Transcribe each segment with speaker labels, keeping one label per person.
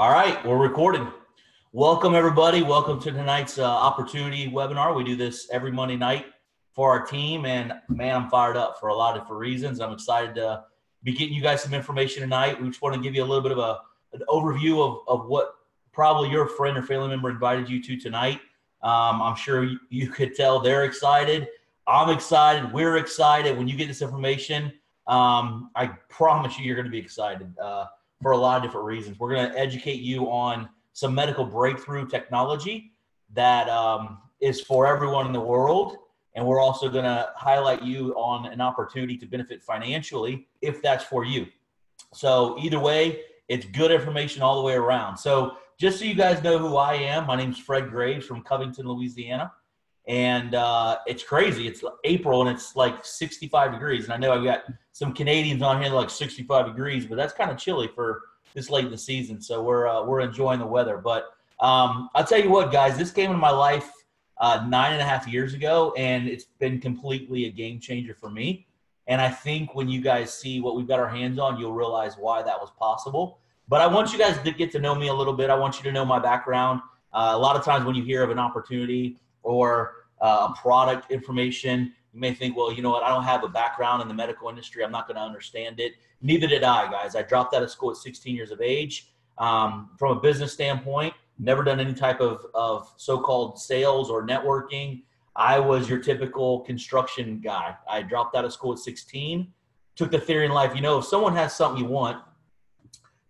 Speaker 1: All right, we're recording. Welcome, everybody. Welcome to tonight's opportunity webinar. We do this every Monday night for our team, and man, I'm fired up for a lot of different reasons. I'm excited to be getting you guys some information tonight. We just want to give you a little bit of an overview of what probably your friend or family member invited you to tonight. I'm sure you could tell they're excited. I'm excited. We're excited. When you get this information, I promise you're going to be excited. For a lot of different reasons. We're going to educate you on some medical breakthrough technology that is for everyone in the world. And we're also going to highlight you on an opportunity to benefit financially if that's for you. So either way, it's good information all the way around. So just so you guys know who I am, my name's Fred Graves from Covington, Louisiana. And it's crazy. It's April and it's like 65 degrees. And I know I've got some Canadians on here like 65 degrees, but that's kind of chilly for this late in the season. So we're enjoying the weather. But I'll tell you what, guys, this came into my life 9.5 years ago, and it's been completely a game changer for me. And I think when you guys see what we've got our hands on, you'll realize why that was possible. But I want you guys to get to know me a little bit. I want you to know my background. A lot of times when you hear of an opportunity or a product information, you may think, well, you know what, I don't have a background in the medical industry. I'm not going to understand it. Neither did I, guys. I dropped out of school at 16 years of age. From a business standpoint, never done any type of so-called sales or networking. I was your typical construction guy. I dropped out of school at 16, took the theory in life, if someone has something you want,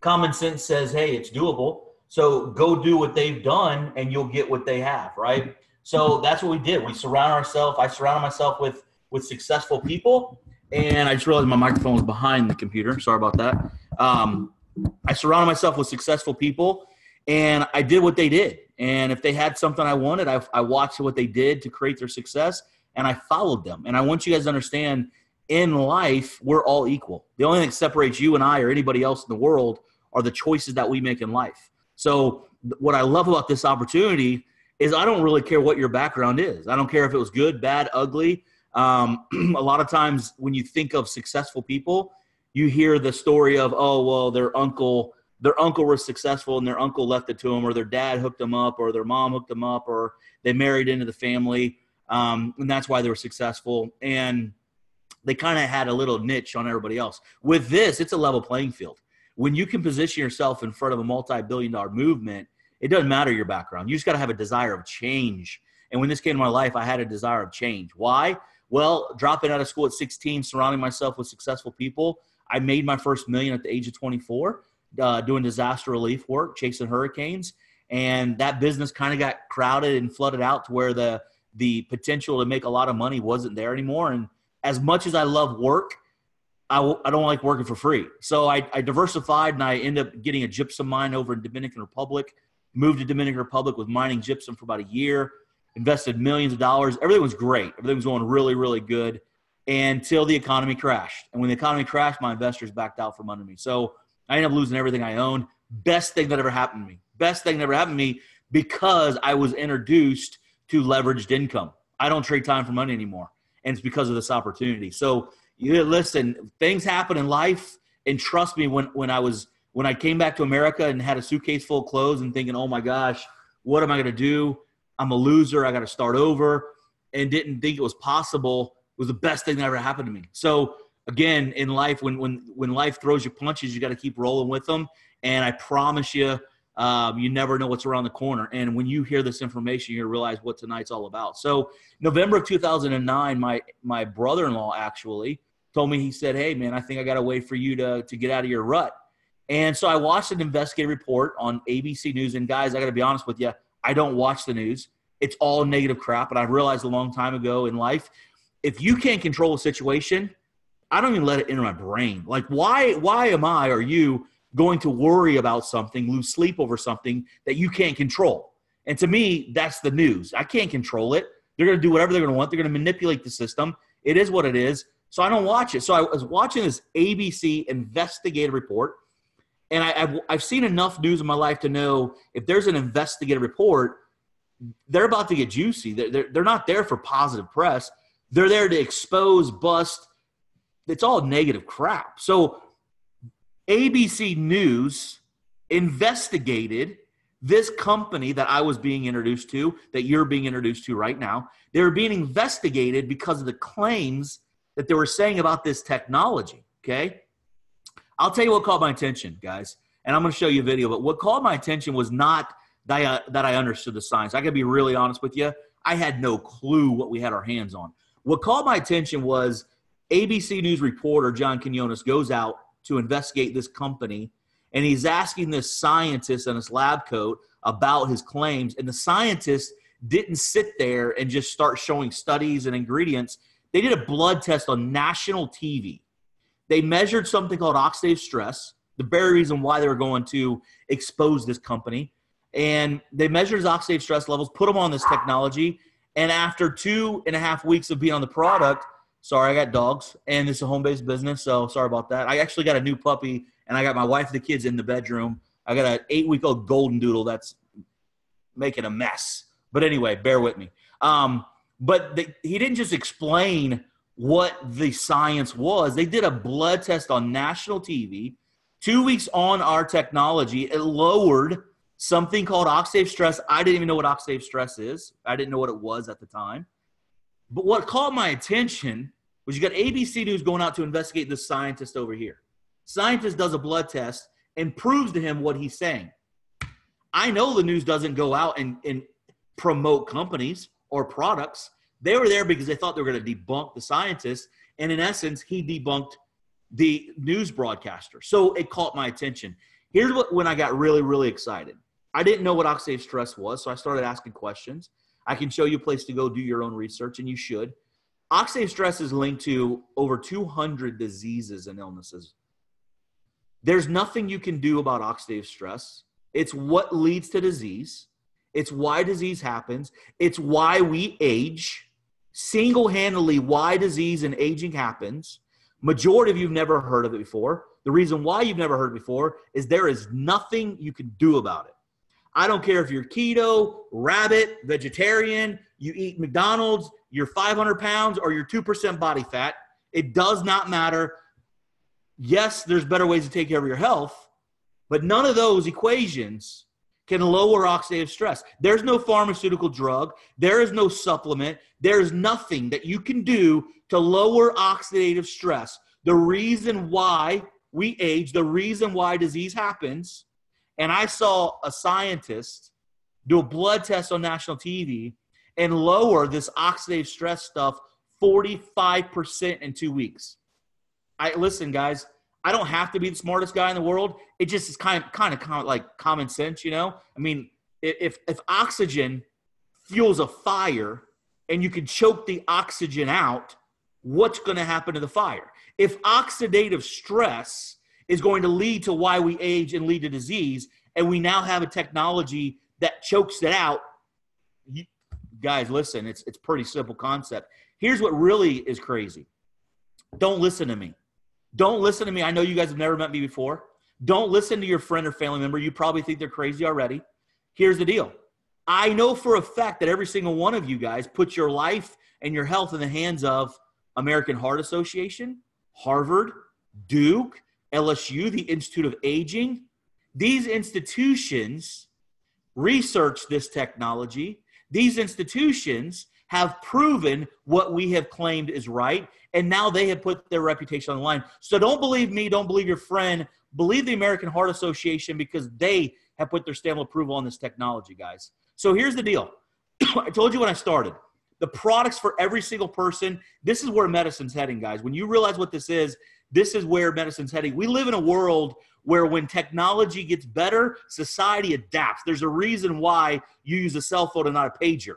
Speaker 1: common sense says, hey, it's doable. So go do what they've done and you'll get what they have, right? So that's what we did. I surrounded myself with successful people. And I just realized my microphone was behind the computer. Sorry about that. I surrounded myself with successful people and I did what they did. And if they had something I wanted, I watched what they did to create their success and I followed them. And I want you guys to understand, in life, we're all equal. The only thing that separates you and I or anybody else in the world are the choices that we make in life. So what I love about this opportunity is I don't really care what your background is. I don't care if it was good, bad, ugly. A lot of times when you think of successful people, you hear the story of, oh, well, their uncle was successful and their uncle left it to them, or their dad hooked them up, or their mom hooked them up, or they married into the family. And that's why they were successful. And they kind of had a little niche on everybody else. With this, it's a level playing field. When you can position yourself in front of a multi-billion-dollar movement, it doesn't matter your background. You just got to have a desire of change. And when this came to my life, I had a desire of change. Why? Well, dropping out of school at 16, surrounding myself with successful people, I made my first million at the age of 24, doing disaster relief work, chasing hurricanes. And that business kind of got crowded and flooded out to where the potential to make a lot of money wasn't there anymore. And as much as I love work, I don't like working for free. So I diversified and I ended up getting a gypsum mine over in Dominican Republic. Moved to Dominican Republic with mining gypsum for about a year, invested millions of dollars. Everything was great. Everything was going really, really good until the economy crashed. And when the economy crashed, my investors backed out from under me. So I ended up losing everything I owned. Best thing that ever happened to me. Best thing that ever happened to me because I was introduced to leveraged income. I don't trade time for money anymore. And it's because of this opportunity. So listen, things happen in life. And trust me, when I came back to America and had a suitcase full of clothes and thinking, oh my gosh, what am I going to do? I'm a loser. I got to start over, and didn't think it was possible. It was the best thing that ever happened to me. So again, in life, when life throws you punches, you got to keep rolling with them. And I promise you, you never know what's around the corner. And when you hear this information, you're going to realize what tonight's all about. So November of 2009, my brother-in-law actually told me, he said, hey man, I think I got a way for you to get out of your rut. And so I watched an investigative report on ABC News. And guys, I got to be honest with you, I don't watch the news. It's all negative crap. And I realized a long time ago in life, if you can't control a situation, I don't even let it enter my brain. Like, why are you going to worry about something, lose sleep over something that you can't control? And to me, that's the news. I can't control it. They're going to do whatever they're going to want. They're going to manipulate the system. It is what it is. So I don't watch it. So I was watching this ABC investigative report. And I've seen enough news in my life to know if there's an investigative report, they're about to get juicy. They're not there for positive press. They're there to expose, bust. It's all negative crap. So ABC News investigated this company that I was being introduced to, that you're being introduced to right now. They were being investigated because of the claims that they were saying about this technology, okay? I'll tell you what caught my attention, guys, and I'm going to show you a video, but what caught my attention was not that I understood the science. I got to be really honest with you. I had no clue what we had our hands on. What caught my attention was ABC News reporter John Quinones goes out to investigate this company, and he's asking this scientist in his lab coat about his claims, and the scientist didn't sit there and just start showing studies and ingredients. They did a blood test on national TV. They measured something called oxidative stress, the very reason why they were going to expose this company. And they measured his oxidative stress levels, put him on this technology, and after 2.5 weeks of being on the product, sorry, I got dogs, and it's a home-based business, so sorry about that. I actually got a new puppy, and I got my wife and the kids in the bedroom. I got an 8-week-old golden doodle that's making a mess. But anyway, bear with me. He didn't just explain what the science was. They did a blood test on national TV. 2 weeks on our technology, it lowered something called oxidative stress. I didn't even know what oxidative stress is. I didn't know what it was at the time. But what caught my attention was you got ABC News going out to investigate this scientist over here. Scientist does a blood test and proves to him what he's saying. I know the news doesn't go out and promote companies or products. They were there because they thought they were going to debunk the scientist. And in essence, he debunked the news broadcaster. So it caught my attention. Here's when I got really, really excited. I didn't know what oxidative stress was, so I started asking questions. I can show you a place to go do your own research, and you should. Oxidative stress is linked to over 200 diseases and illnesses. There's nothing you can do about oxidative stress. It's what leads to disease. It's why disease happens. It's why we age. Single-handedly, why disease and aging happens. Majority of you have never heard of it before. The reason why you've never heard it before is there is nothing you can do about it. I don't care if you're keto, rabbit, vegetarian, you eat McDonald's, you're 500 pounds, or you're 2% body fat. It does not matter. Yes, there's better ways to take care of your health, but none of those equations can lower oxidative stress. There's no pharmaceutical drug. There is no supplement. There's nothing that you can do to lower oxidative stress. The reason why we age, the reason why disease happens, and I saw a scientist do a blood test on national TV and lower this oxidative stress stuff 45% in 2 weeks. Listen, guys, I don't have to be the smartest guy in the world. It just is kind of like common sense, you know? I mean, if oxygen fuels a fire and you can choke the oxygen out, what's going to happen to the fire? If oxidative stress is going to lead to why we age and lead to disease, and we now have a technology that chokes it out, guys, listen, it's pretty simple concept. Here's what really is crazy. Don't listen to me. Don't listen to me. I know you guys have never met me before. Don't listen to your friend or family member. You probably think they're crazy already. Here's the deal. I know for a fact that every single one of you guys put your life and your health in the hands of American Heart Association, Harvard, Duke, LSU, the Institute of Aging. These institutions research this technology. These institutions have proven what we have claimed is right, and now they have put their reputation on the line. So don't believe me. Don't believe your friend. Believe the American Heart Association, because they have put their stamp of approval on this technology, guys. So here's the deal. I told you when I started. The products for every single person, this is where medicine's heading, guys. When you realize what this is where medicine's heading. We live in a world where when technology gets better, society adapts. There's a reason why you use a cell phone and not a pager.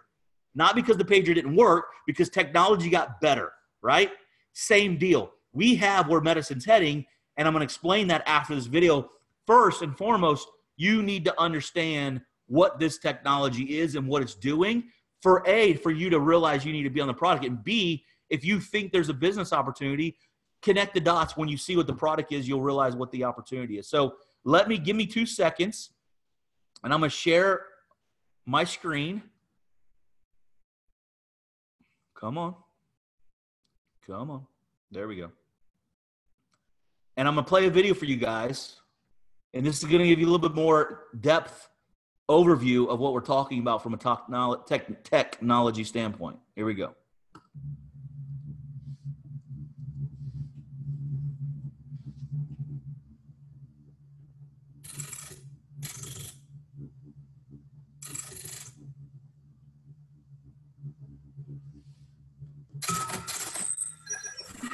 Speaker 1: Not because the pager didn't work, because technology got better, right? Same deal. We have where medicine's heading, and I'm going to explain that after this video. First and foremost, you need to understand what this technology is and what it's doing. For you to realize you need to be on the product, and B, if you think there's a business opportunity, connect the dots. When you see what the product is, you'll realize what the opportunity is. So give me 2 seconds, and I'm going to share my screen. Come on. There we go. And I'm going to play a video for you guys And this is going to give you a little bit more depth overview of what we're talking about from a technology standpoint. Here we go.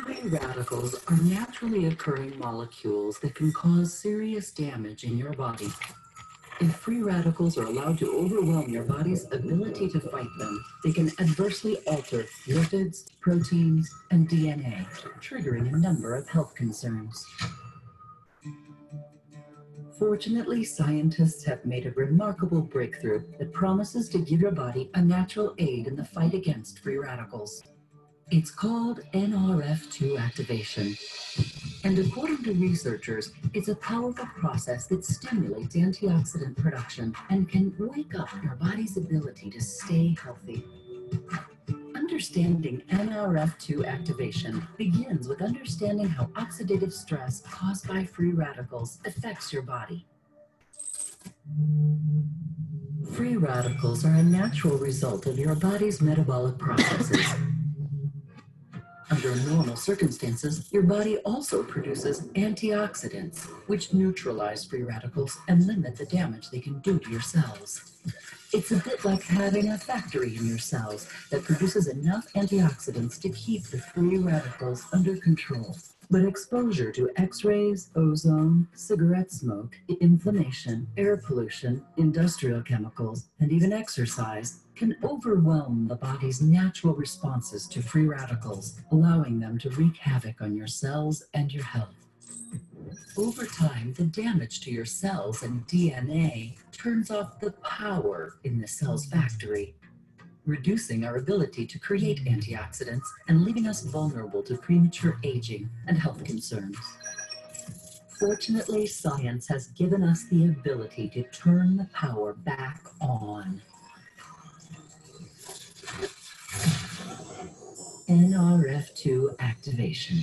Speaker 2: Free radicals are naturally occurring molecules that can cause serious damage in your body. If free radicals are allowed to overwhelm your body's ability to fight them, they can adversely alter lipids, proteins, and DNA, triggering a number of health concerns. Fortunately, scientists have made a remarkable breakthrough that promises to give your body a natural aid in the fight against free radicals. It's called NRF2 activation. And according to researchers, it's a powerful process that stimulates antioxidant production and can wake up your body's ability to stay healthy. Understanding NRF2 activation begins with understanding how oxidative stress caused by free radicals affects your body. Free radicals are a natural result of your body's metabolic processes. Under normal circumstances, your body also produces antioxidants, which neutralize free radicals and limit the damage they can do to your cells. It's a bit like having a factory in your cells that produces enough antioxidants to keep the free radicals under control. But exposure to X-rays, ozone, cigarette smoke, inflammation, air pollution, industrial chemicals, and even exercise can overwhelm the body's natural responses to free radicals, allowing them to wreak havoc on your cells and your health. Over time, the damage to your cells and DNA turns off the power in the cell's factory, reducing our ability to create antioxidants and leaving us vulnerable to premature aging and health concerns. Fortunately, science has given us the ability to turn the power back on. NRF2 activation.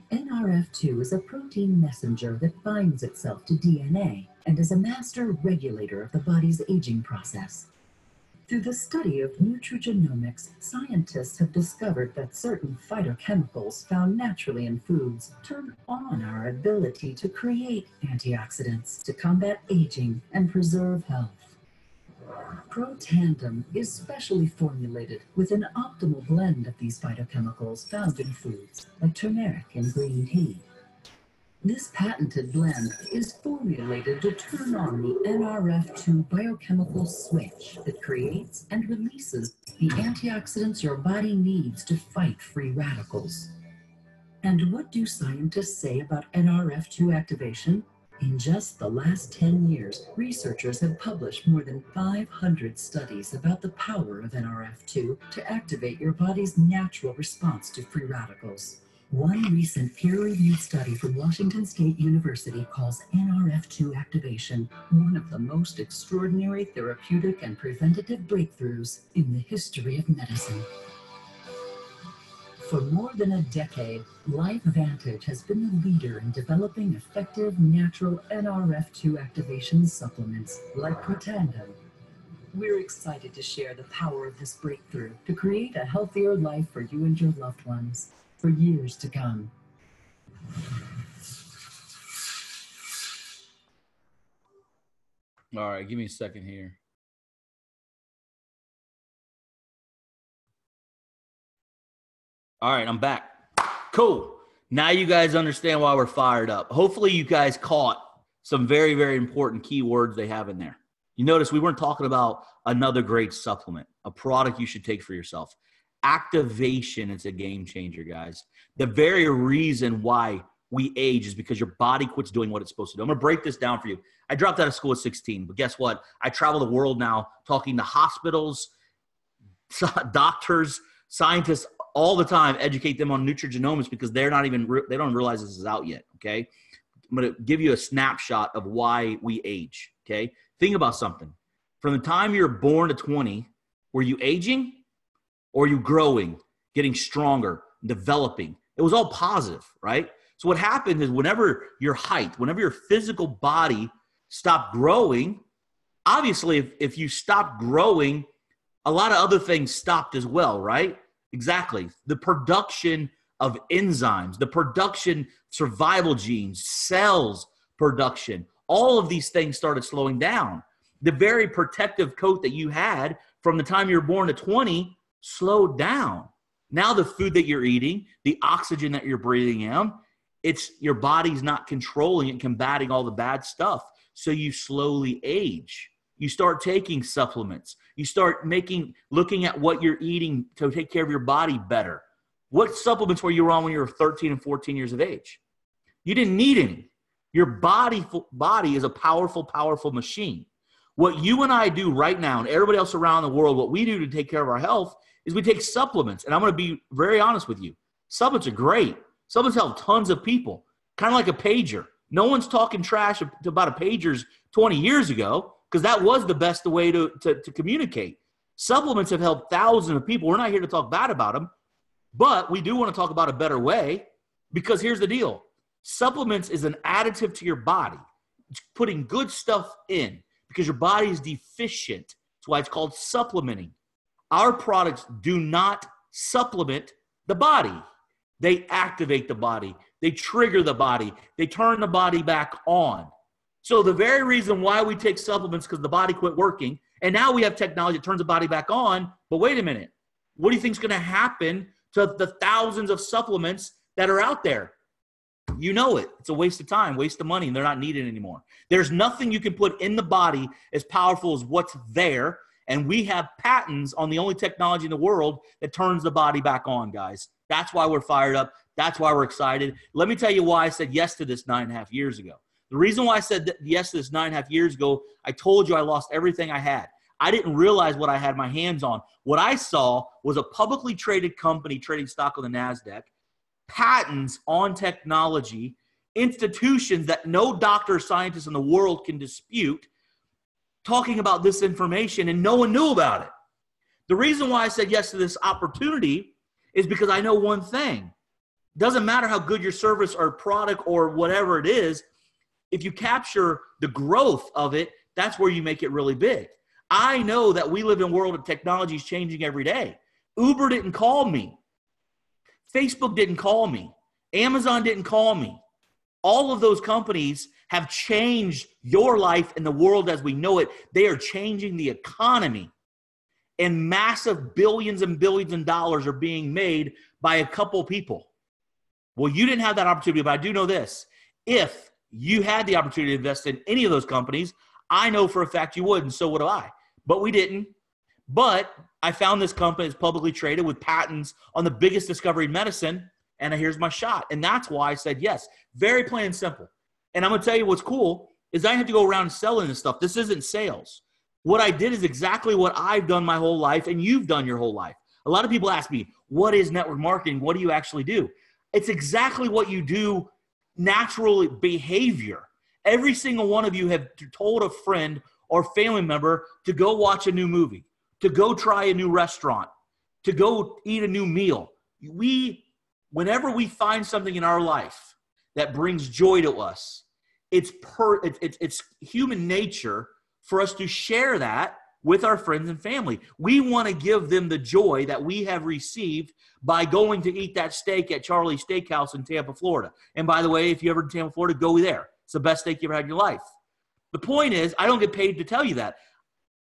Speaker 2: NRF2 is a protein messenger that binds itself to DNA and is a master regulator of the body's aging process. Through the study of nutrigenomics, scientists have discovered that certain phytochemicals found naturally in foods turn on our ability to create antioxidants to combat aging and preserve health. Protandim is specially formulated with an optimal blend of these phytochemicals found in foods, like turmeric and green tea. This patented blend is formulated to turn on the NRF2 biochemical switch that creates and releases the antioxidants your body needs to fight free radicals. And what do scientists say about NRF2 activation? In just the last 10 years, researchers have published more than 500 studies about the power of NRF2 to activate your body's natural response to free radicals. One recent peer-reviewed study from Washington State University calls NRF2 activation one of the most extraordinary therapeutic and preventative breakthroughs in the history of medicine. For more than a decade, LifeVantage has been the leader in developing effective natural NRF2 activation supplements like Protandim. We're excited to share the power of this breakthrough to create a healthier life for you and your loved ones for years to come.
Speaker 1: All right, give me a second here. All right, I'm back. Cool. Now you guys understand why we're fired up. Hopefully you guys caught some very, very important keywords they have in there. You notice we weren't talking about another great supplement, a product you should take for yourself. Activation is a game changer, guys. The very reason why we age is because your body quits doing what it's supposed to do. I'm going to break this down for you. I dropped out of school at 16, but guess what? I travel the world now talking to hospitals, doctors, scientists all the time, educate them on nutrigenomics because they're not even, they don't realize this is out yet, okay? I'm going to give you a snapshot of why we age, okay? Think about something. From the time you're born to 20, were you aging or are you growing, getting stronger, developing? It was all positive, right? So what happens is whenever your physical body stopped growing, obviously if you stop growing, a lot of other things stopped as well, right? Exactly. The production of enzymes, the production, survival genes, cells production, all of these things started slowing down. The very protective coat that you had from the time you were born to 20 slowed down. Now the food that you're eating, the oxygen that you're breathing in, it's your body's not controlling and combating all the bad stuff. So you slowly age. You start taking supplements. You start looking at what you're eating to take care of your body better. What supplements were you on when you were 13 and 14 years of age? You didn't need any. Your body is a powerful, powerful machine. What you and I do right now, and everybody else around the world, what we do to take care of our health is we take supplements. And I'm going to be very honest with you. Supplements are great. Supplements help tons of people, kind of like a pager. No one's talking trash about a pagers 20 years ago because that was the best way to communicate. Supplements have helped thousands of people. We're not here to talk bad about them, but we do want to talk about a better way because here's the deal. Supplements is an additive to your body. It's putting good stuff in because your body is deficient. That's why it's called supplementing. Our products do not supplement the body. They activate the body. They trigger the body. They turn the body back on. So the very reason why we take supplements because the body quit working, and now we have technology that turns the body back on, but wait a minute. What do you think is going to happen to the thousands of supplements that are out there? You know it. It's a waste of time, waste of money, and they're not needed anymore. There's nothing you can put in the body as powerful as what's there, and we have patents on the only technology in the world that turns the body back on, guys. That's why we're fired up. That's why we're excited. Let me tell you why I said yes to this 9.5 years ago. The reason why I said yes to this 9.5 years ago, I told you I lost everything I had. I didn't realize what I had my hands on. What I saw was a publicly traded company trading stock on the NASDAQ, patents on technology, institutions that no doctor or scientist in the world can dispute, talking about this information, and no one knew about it. The reason why I said yes to this opportunity is because I know one thing. It doesn't matter how good your service or product or whatever it is, if you capture the growth of it, that's where you make it really big. I know that we live in a world of technology is changing every day. Uber didn't call me. Facebook didn't call me. Amazon didn't call me. All of those companies have changed your life and the world as we know it. They are changing the economy. And massive billions and billions of dollars are being made by a couple people. Well, you didn't have that opportunity, but I do know this. If you had the opportunity to invest in any of those companies, I know for a fact you would, and so would I. But we didn't. But I found this company that's publicly traded with patents on the biggest discovery in medicine, and here's my shot. And that's why I said yes. Very plain and simple. And I'm going to tell you what's cool is I have to go around selling this stuff. This isn't sales. What I did is exactly what I've done my whole life and you've done your whole life. A lot of people ask me, what is network marketing? What do you actually do? It's exactly what you do, natural behavior. Every single one of you have told a friend or family member to go watch a new movie, to go try a new restaurant, to go eat a new meal. Whenever we find something in our life that brings joy to us, it's human nature for us to share that with our friends and family. We want to give them the joy that we have received by going to eat that steak at Charlie's Steakhouse in Tampa, Florida. And by the way, if you're ever in Tampa, Florida, go there. It's the best steak you ever had in your life. The point is, I don't get paid to tell you that.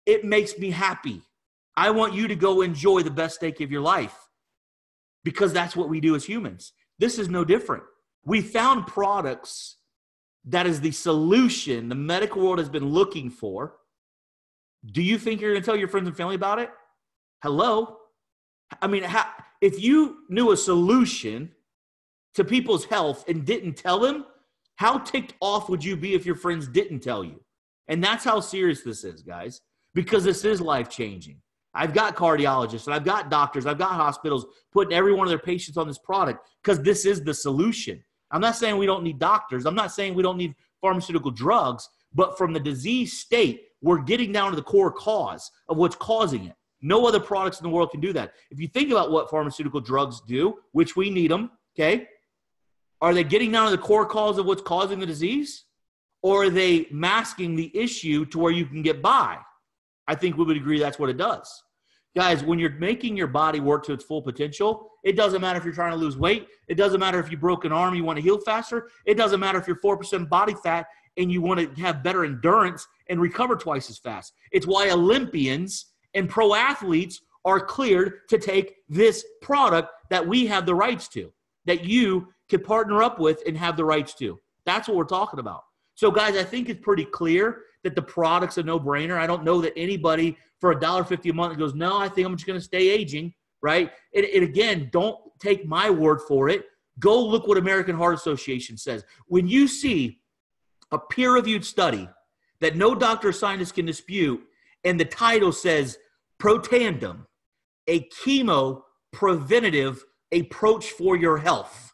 Speaker 1: It makes me happy. I want you to go enjoy the best steak of your life because that's what we do as humans. This is no different. We found products that is the solution the medical world has been looking for. Do you think you're going to tell your friends and family about it? Hello? I mean, if you knew a solution to people's health and didn't tell them, how ticked off would you be if your friends didn't tell you? And that's how serious this is, guys, because this is life-changing. I've got cardiologists and I've got doctors, I've got hospitals putting every one of their patients on this product because this is the solution. I'm not saying we don't need doctors. I'm not saying we don't need pharmaceutical drugs, but from the disease state, we're getting down to the core cause of what's causing it. No other products in the world can do that. If you think about what pharmaceutical drugs do, which we need them, okay? Are they getting down to the core cause of what's causing the disease? Or are they masking the issue to where you can get by? I think we would agree that's what it does. Guys, when you're making your body work to its full potential, it doesn't matter if you're trying to lose weight. It doesn't matter if you broke an arm, you want to heal faster. It doesn't matter if you're 4% body fat and you want to have better endurance and recover twice as fast. It's why Olympians and pro athletes are cleared to take this product that we have the rights to, that you can partner up with and have the rights to. That's what we're talking about. So, guys, I think it's pretty clear that the product's a no-brainer. I don't know that anybody for $1.50 a month goes, no, I think I'm just going to stay aging, right? And again, don't take my word for it. Go look what American Heart Association says. When you see a peer-reviewed study that no doctor or scientist can dispute, and the title says Protandim, a chemo preventative approach for your health.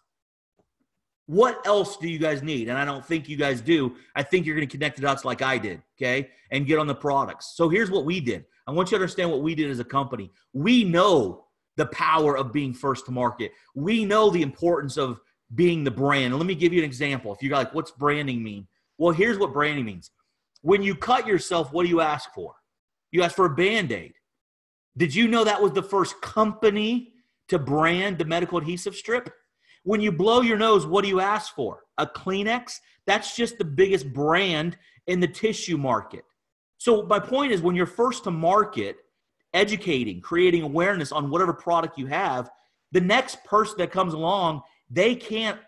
Speaker 1: What else do you guys need? And I don't think you guys do. I think you're going to connect the dots like I did, okay, and get on the products. So here's what we did. I want you to understand what we did as a company. We know the power of being first to market. We know the importance of being the brand. And let me give you an example. If you're like, what's branding mean? Well, here's what branding means. When you cut yourself, what do you ask for? You ask for a Band-Aid. Did you know that was the first company to brand the medical adhesive strip? When you blow your nose, what do you ask for? A Kleenex? That's just the biggest brand in the tissue market. So my point is, when you're first to market, educating, creating awareness on whatever product you have, the next person that comes along, they can't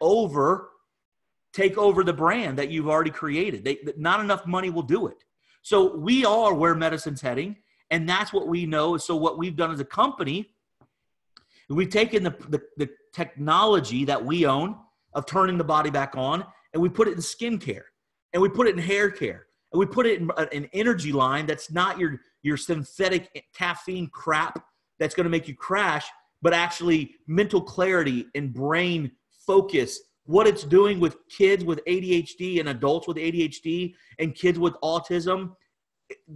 Speaker 1: take over the brand that you've already created. Not enough money will do it. So we are where medicine's heading, and that's what we know. So what we've done as a company, we've taken the technology that we own of turning the body back on, and we put it in skincare, and we put it in hair care, and we put it in an energy line that's not your synthetic caffeine crap that's going to make you crash, but actually mental clarity and brain focus. What it's doing with kids with ADHD and adults with ADHD and kids with autism.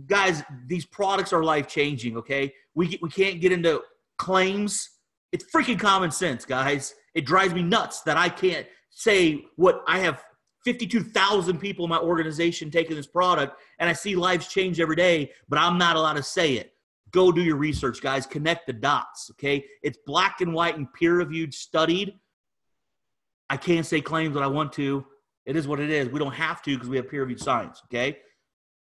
Speaker 1: Guys, these products are life-changing, okay? We can't get into claims. It's freaking common sense, guys. It drives me nuts that I can't say what I have 52,000 people in my organization taking this product, and I see lives change every day, but I'm not allowed to say it. Go do your research, guys. Connect the dots, okay? It's black and white and peer-reviewed, studied. I can't say claims that I want to. It is what it is. We don't have to because we have peer-reviewed science, okay?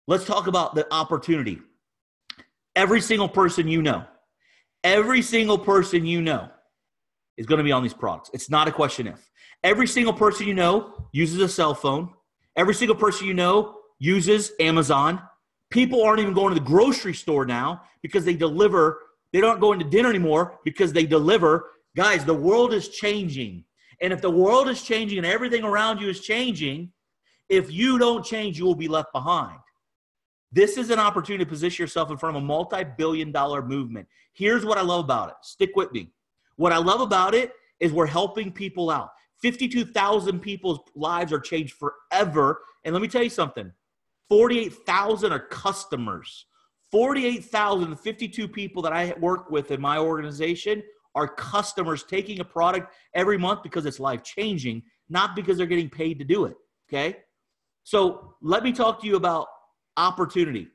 Speaker 1: Let's talk about the opportunity. Every single person you know is going to be on these products. It's not a question if. Every single person you know uses a cell phone. Every single person you know uses Amazon. People aren't even going to the grocery store now because they deliver. They don't go into dinner anymore because they deliver. Guys, the world is changing. And if the world is changing and everything around you is changing, if you don't change, you will be left behind. This is an opportunity to position yourself in front of a multi-billion-dollar movement. Here's what I love about it. Stick with me. What I love about it is we're helping people out. 52,000 people's lives are changed forever. And let me tell you something. 48,000 are customers. 48,000, 52 people that I work with in my organization are customers taking a product every month because it's life-changing, not because they're getting paid to do it, okay? So let me talk to you about opportunity.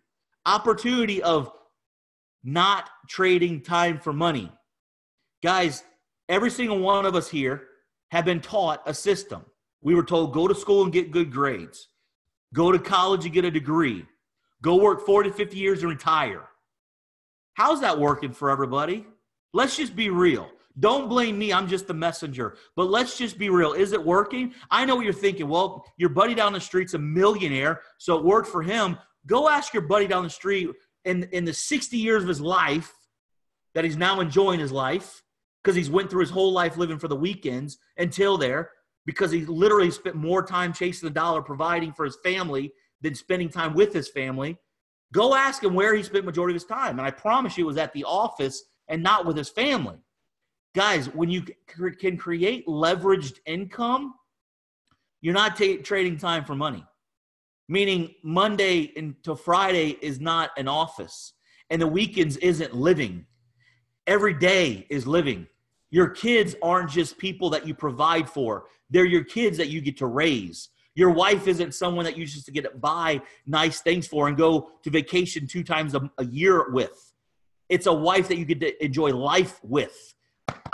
Speaker 1: Opportunity of not trading time for money. Guys, every single one of us here have been taught a system. We were told, go to school and get good grades. Go to college and get a degree. Go work 40 to 50 years and retire. How's that working for everybody? Let's just be real. Don't blame me. I'm just the messenger. But let's just be real. Is it working? I know what you're thinking. Well, your buddy down the street's a millionaire, so it worked for him. Go ask your buddy down the street in the 60 years of his life that he's now enjoying his life because he's went through his whole life living for the weekends until there because he literally spent more time chasing the dollar providing for his family than spending time with his family. Go ask him where he spent majority of his time. And I promise you it was at the office and not with his family. Guys, when you can create leveraged income, you're not trading time for money. Meaning Monday until Friday is not an office. And the weekends isn't living. Every day is living. Your kids aren't just people that you provide for. They're your kids that you get to raise. Your wife isn't someone that you just get to buy nice things for and go to vacation 2 times a year with. It's a wife that you get to enjoy life with.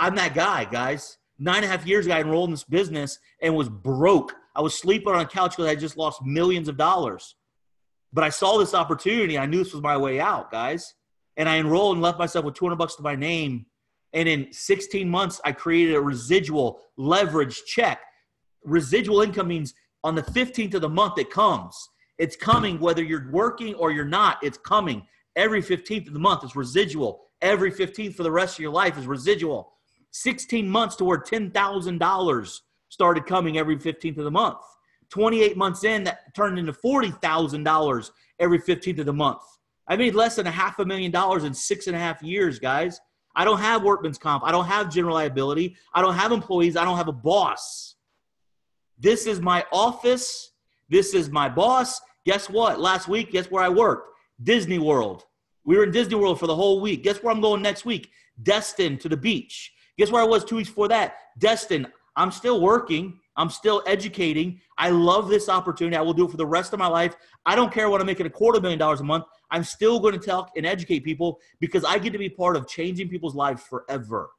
Speaker 1: I'm that guy, guys. 9.5 years ago, I enrolled in this business and was broke. I was sleeping on a couch because I just lost millions of dollars. But I saw this opportunity. I knew this was my way out, guys. And I enrolled and left myself with $200 to my name. And in 16 months, I created a residual leverage check. Residual income means on the 15th of the month, it comes. It's coming whether you're working or you're not. It's coming. Every 15th of the month is residual. Every 15th for the rest of your life is residual. 16 months to where $10,000 started coming every 15th of the month. 28 months in, that turned into $40,000 every 15th of the month. I made less than $500,000 in 6.5 years, guys. I don't have workman's comp. I don't have general liability. I don't have employees. I don't have a boss. This is my office. This is my boss. Guess what? Last week, guess where I worked? Disney World. We were in Disney World for the whole week. Guess where I'm going next week? Destin to the beach. Guess where I was 2 weeks before that? Destin. I'm still working. I'm still educating. I love this opportunity. I will do it for the rest of my life. I don't care what I'm making $250,000 a month. I'm still going to talk and educate people because I get to be part of changing people's lives forever.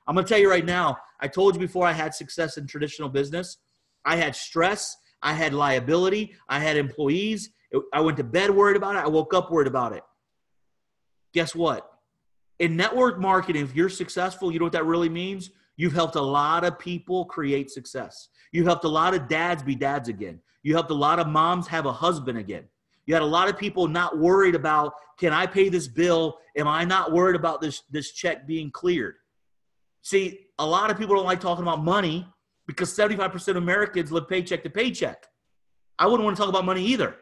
Speaker 1: I'm going to tell you right now, I told you before I had success in traditional business. I had stress. I had liability. I had employees. I went to bed worried about it. I woke up worried about it. Guess what? In network marketing, if you're successful, you know what that really means? You've helped a lot of people create success. You've helped a lot of dads be dads again. You helped a lot of moms have a husband again. You had a lot of people not worried about, can I pay this bill? Am I not worried about this check being cleared? See, a lot of people don't like talking about money because 75% of Americans live paycheck to paycheck. I wouldn't want to talk about money either.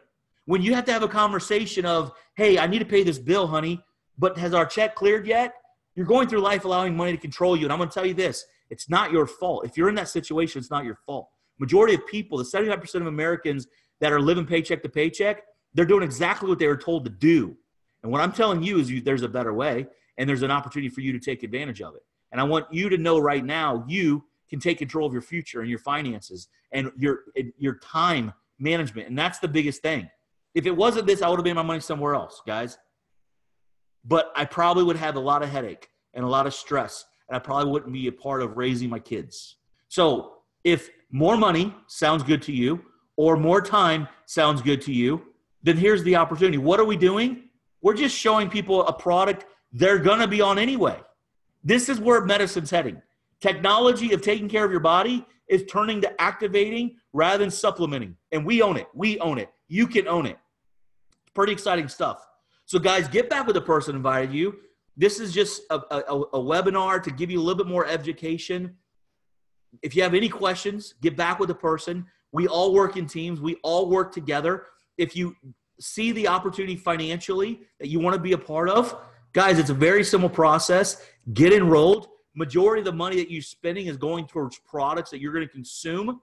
Speaker 1: When you have to have a conversation of, hey, I need to pay this bill, honey, but has our check cleared yet? You're going through life allowing money to control you. And I'm going to tell you this, it's not your fault. If you're in that situation, it's not your fault. Majority of people, the 75% of Americans that are living paycheck to paycheck, they're doing exactly what they were told to do. And what I'm telling you is there's a better way, and there's an opportunity for you to take advantage of it. And I want you to know right now, you can take control of your future and your finances and your time management. And that's the biggest thing. If it wasn't this, I would have made my money somewhere else, guys. But I probably would have a lot of headache and a lot of stress, and I probably wouldn't be a part of raising my kids. So if more money sounds good to you or more time sounds good to you, then here's the opportunity. What are we doing? We're just showing people a product they're going to be on anyway. This is where medicine's heading. Technology of taking care of your body is turning to activating rather than supplementing. And we own it. We own it. You can own it. Pretty exciting stuff. So guys, get back with the person who invited you. This is just a webinar to give you a little bit more education. If you have any questions, get back with the person. We all work in teams. We all work together. If you see the opportunity financially that you want to be a part of, guys, it's a very simple process. Get enrolled. Majority of the money that you're spending is going towards products that you're going to consume.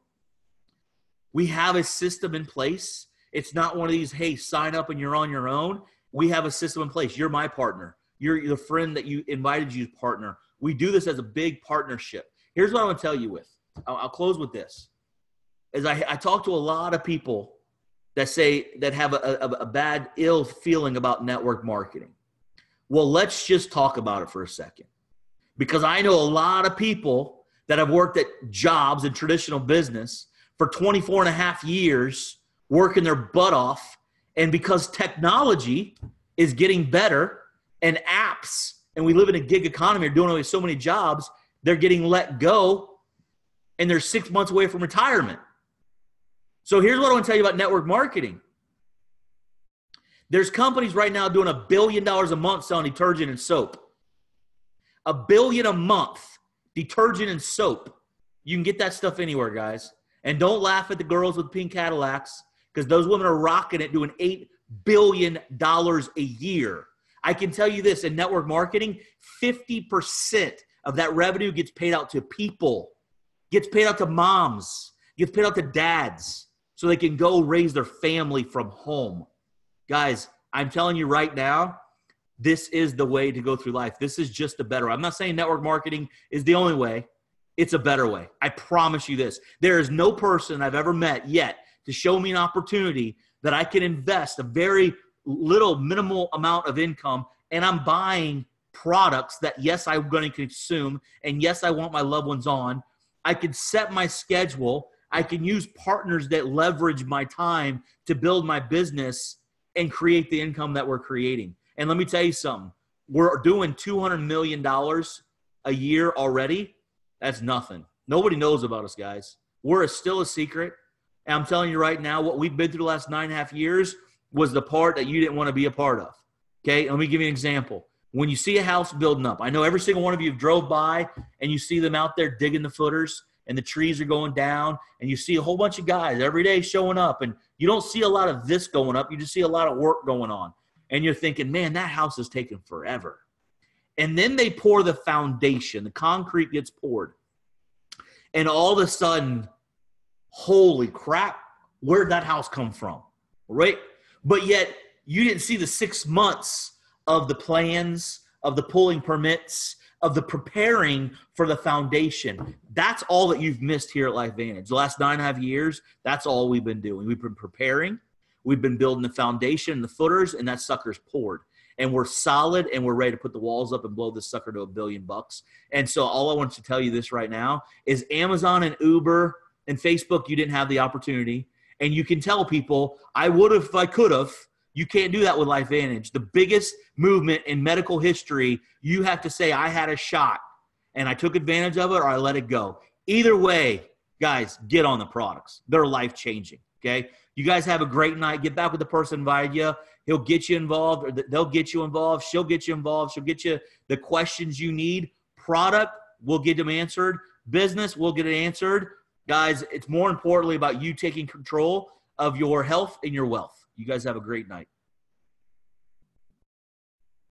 Speaker 1: We have a system in place. It's not one of these, hey, sign up and you're on your own. We have a system in place. You're my partner. You're the friend that you invited you to partner. We do this as a big partnership. Here's what I want to tell you with. I'll close with this. As I talk to a lot of people that have a bad, ill feeling about network marketing. Well, let's just talk about it for a second. Because I know a lot of people that have worked at jobs in traditional business for 24 and a half years, working their butt off. And because technology is getting better and apps, and we live in a gig economy, are doing away with so many jobs, they're getting let go and they're 6 months away from retirement. So here's what I want to tell you about network marketing. There's companies right now doing $1 billion a month selling detergent and soap. $1 billion a month, detergent and soap. You can get that stuff anywhere, guys. And don't laugh at the girls with pink Cadillacs, because those women are rocking it, doing $8 billion a year. I can tell you this, in network marketing, 50% of that revenue gets paid out to people, gets paid out to moms, gets paid out to dads, so they can go raise their family from home. Guys, I'm telling you right now, this is the way to go through life. This is just a better way. I'm not saying network marketing is the only way. It's a better way. I promise you this. There is no person I've ever met yet to show me an opportunity that I can invest a very little minimal amount of income, and I'm buying products that, yes, I'm going to consume, and yes, I want my loved ones on. I can set my schedule. I can use partners that leverage my time to build my business and create the income that we're creating. And let me tell you something. We're doing $200 million a year already. That's nothing. Nobody knows about us, guys. We're still a secret. And I'm telling you right now, what we've been through the last 9.5 years was the part that you didn't want to be a part of. Okay, let me give you an example. When you see a house building up, I know every single one of you have drove by and you see them out there digging the footers and the trees are going down and you see a whole bunch of guys every day showing up, and you don't see a lot of this going up. You just see a lot of work going on. And you're thinking, man, that house is taking forever. And then they pour the foundation. The concrete gets poured. And all of a sudden, holy crap, where'd that house come from? Right? But yet, you didn't see the 6 months of the plans, of the pulling permits, of the preparing for the foundation. That's all that you've missed here at LifeVantage. The last 9.5 years, that's all we've been doing. We've been preparing. We've been building the foundation and the footers, and that sucker's poured. And we're solid, and we're ready to put the walls up and blow this sucker to $1 billion. And so all I want to tell you this right now is Amazon and Uber and Facebook, you didn't have the opportunity. And you can tell people, I would have if I could have. You can't do that with LifeVantage. The biggest movement in medical history, you have to say, I had a shot, and I took advantage of it, or I let it go. Either way, guys, get on the products. They're life-changing, okay? You guys have a great night. Get back with the person who invited you. He'll get you involved, or they'll get you involved. She'll get you involved. She'll get you the questions you need. Product, we'll get them answered. Business, we'll get it answered. Guys, it's more importantly about you taking control of your health and your wealth. You guys have a great night.